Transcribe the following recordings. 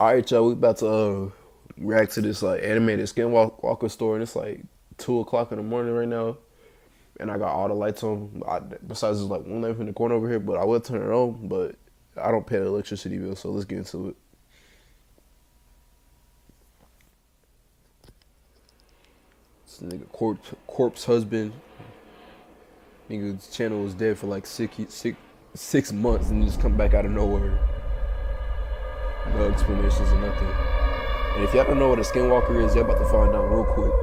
Alright, y'all, we about to react to this like animated skinwalker store, and it's like 2 o'clock in the morning right now, and I got all the lights on. Besides, there's like one lamp in the corner over here, but I will turn it on. But I don't pay the electricity bill, so let's get into it. This nigga corpse husband. Nigga's channel was dead for like 6 months, and just come back out of nowhere. No explanations or nothing. And if y'all don't know what a skinwalker is, y'all about to find out real quick.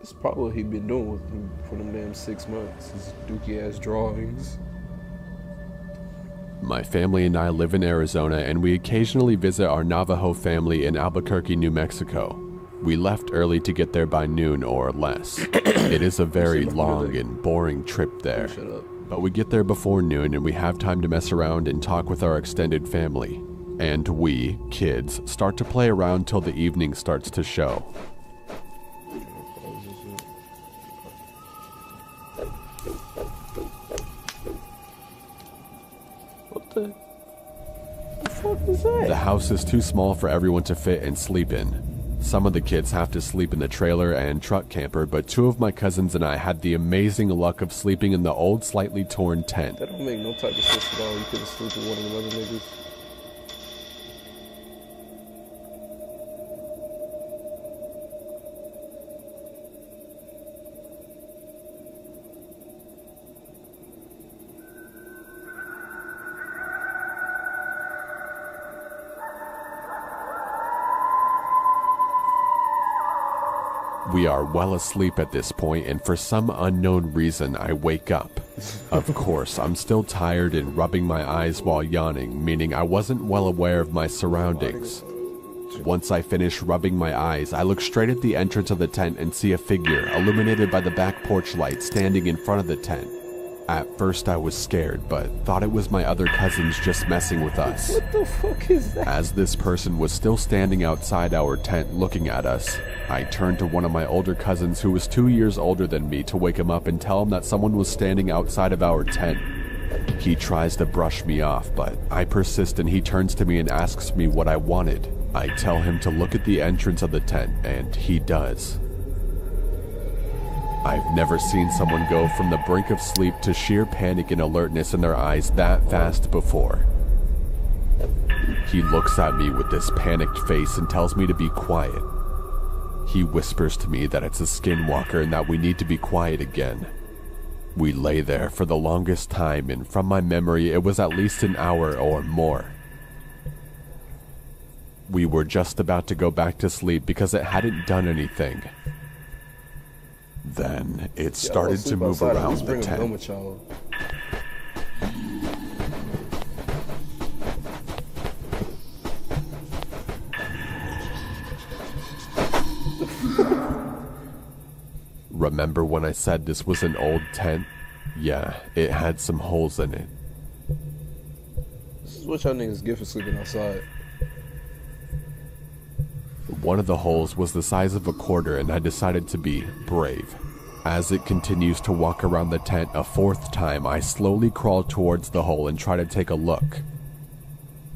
It's probably what he been doing with him for them damn 6 months. His dookie ass drawings. My family and I live in Arizona, and we occasionally visit our Navajo family in Albuquerque, New Mexico. We left early to get there by noon or less. It is a very long and boring trip there. But we get there before noon and we have time to mess around and talk with our extended family. And we, kids, start to play around till the evening starts to show. What the fuck is that? The house is too small for everyone to fit and sleep in. Some of the kids have to sleep in the trailer and truck camper, but two of my cousins and I had the amazing luck of sleeping in the old, slightly torn tent. That don't make no type of sense at all. You couldn't sleep with one of them other niggas. We are well asleep at this point, and for some unknown reason, I wake up. Of course, I'm still tired and rubbing my eyes while yawning, meaning I wasn't well aware of my surroundings. Once I finish rubbing my eyes, I look straight at the entrance of the tent and see a figure, illuminated by the back porch light, standing in front of the tent. At first I was scared, but thought it was my other cousins just messing with us. What the fuck is that? As this person was still standing outside our tent looking at us, I turned to one of my older cousins who was 2 years older than me to wake him up and tell him that someone was standing outside of our tent. He tries to brush me off, but I persist and he turns to me and asks me what I wanted. I tell him to look at the entrance of the tent, and he does. I've never seen someone go from the brink of sleep to sheer panic and alertness in their eyes that fast before. He looks at me with this panicked face and tells me to be quiet. He whispers to me that it's a skinwalker and that we need to be quiet again. We lay there for the longest time, and from my memory it was at least an hour or more. We were just about to go back to sleep because it hadn't done anything. Then it started to move around the tent. Remember when I said this was an old tent? Yeah, it had some holes in it. This is what y'all niggas get for sleeping outside. One of the holes was the size of a quarter, and I decided to be brave. As it continues to walk around the tent a fourth time, I slowly crawl towards the hole and try to take a look.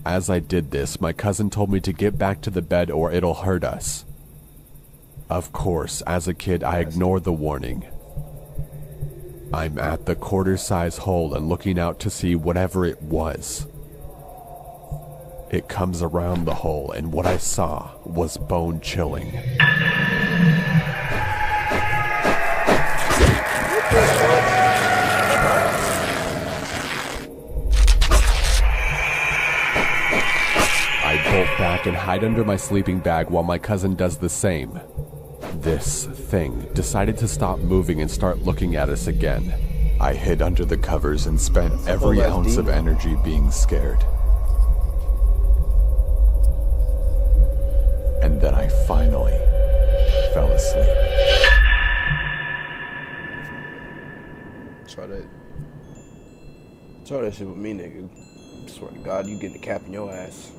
As I did this, my cousin told me to get back to the bed or it'll hurt us. Of course, as a kid, I ignored the warning. I'm at the quarter-size hole and looking out to see whatever it was. It comes around the hole, and what I saw was bone-chilling. I bolt back and hide under my sleeping bag while my cousin does the same. This thing decided to stop moving and start looking at us again. I hid under the covers and spent every ounce of energy being scared. And then I finally fell asleep. Try that shit with me, nigga. I swear to God, you getting a cap in your ass.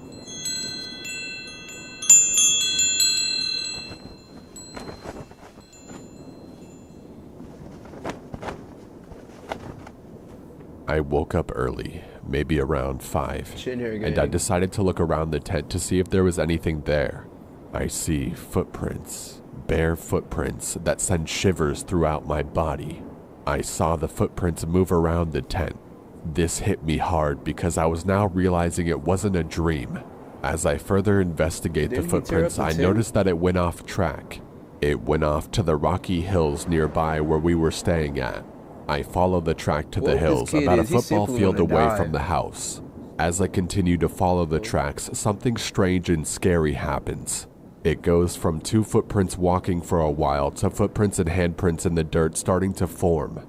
I woke up early, maybe around 5, Chin hair and I gang. decided to look around the tent to see if there was anything there. I see footprints, bare footprints that send shivers throughout my body. I saw the footprints move around the tent. This hit me hard because I was now realizing it wasn't a dream. As I further investigate the Didn't he tear up footprints, the I tent? noticed that it went off track. It went off to the rocky hills nearby where we were staying at. I followed the track to the What this hills, kid about a is, he football simply field wanna away die. from the house. As I continue to follow the tracks, something strange and scary happens. It goes from 2 footprints walking for a while to footprints and handprints in the dirt starting to form.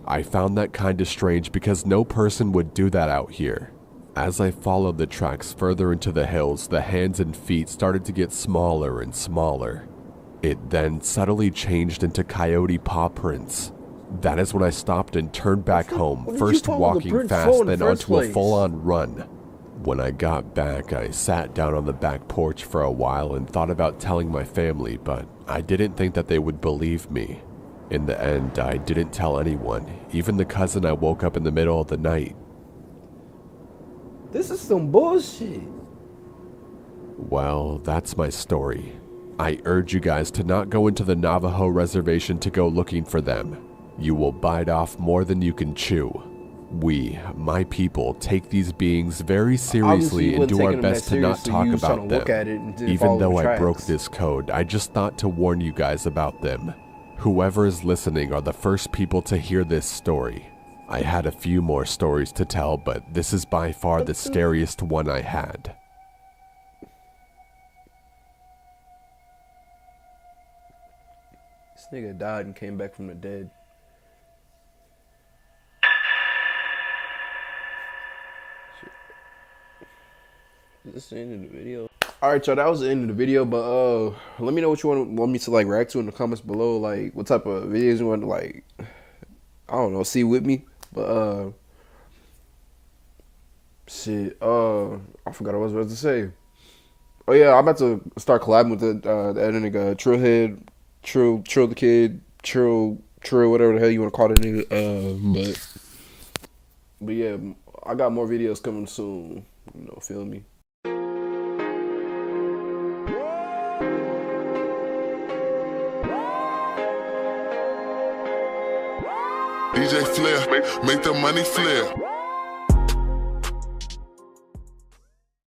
I found that kinda strange because no person would do that out here. As I followed the tracks further into the hills, the hands and feet started to get smaller and smaller. It then subtly changed into coyote paw prints. That is when I stopped and turned back home, What did you first follow the walking prints for fast, in the then first onto a place? full-on run. When I got back, I sat down on the back porch for a while and thought about telling my family, but I didn't think that they would believe me. In the end, I didn't tell anyone, even the cousin I woke up in the middle of the night. This is some bullshit. Well, that's my story. I urge you guys to not go into the Navajo reservation to go looking for them. You will bite off more than you can chew. We, my people, take these beings very seriously and do our best to not talk about them. Even though I broke this code, I just thought to warn you guys about them. Whoever is listening are the first people to hear this story. I had a few more stories to tell, but this is by far the scariest one I had. This nigga died and came back from the dead. Is this the end of the video? Alright, y'all, that was the end of the video, but let me know what you want me to like react to in the comments below, like what type of videos you want to like, I don't know, see with me. But shit, I forgot what I was about to say. Oh yeah, I'm about to start collabing with the other nigga, Trillhead, Trill the Kid, Trill, whatever the hell you want to call it, nigga. But yeah, I got more videos coming soon. You know, feel me? DJ Flair, make the money flare.